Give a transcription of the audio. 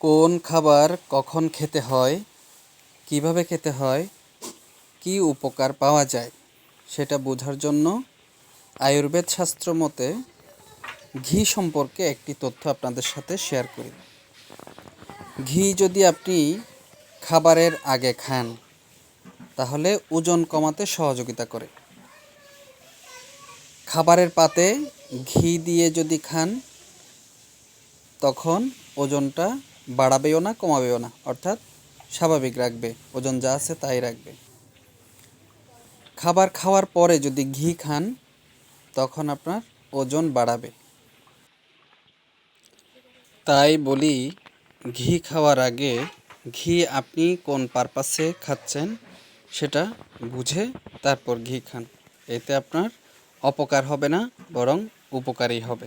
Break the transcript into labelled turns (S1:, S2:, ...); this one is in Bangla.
S1: কোন খাবার কখন খেতে হয়, কিভাবে খেতে হয়, কি উপকার পাওয়া যায় সেটা বোঝার জন্য আয়ুর্বেদ শাস্ত্র মতে ঘি সম্পর্কে একটি তথ্য আপনাদের সাথে শেয়ার করি। ঘি যদি আপনি খাবারের আগে খান তাহলে ওজন কমাতে সহযোগিতা করে। খাবারের পাতে ঘি দিয়ে যদি খান তখন ওজনটা বাড়াবেও না কমাবেও না, অর্থাৎ স্বাভাবিক রাখবে, ওজন যা আছে তাই রাখবে। খাবার খাওয়ার পরে যদি ঘি খান তখন আপনার ওজন বাড়াবে। তাই বলি, ঘি খাওয়ার আগে ঘি আপনি কোন পারপাসে খাচ্ছেন সেটা বুঝে তারপর ঘি খান। এতে আপনার অপকার হবে না, বরং উপকারই হবে।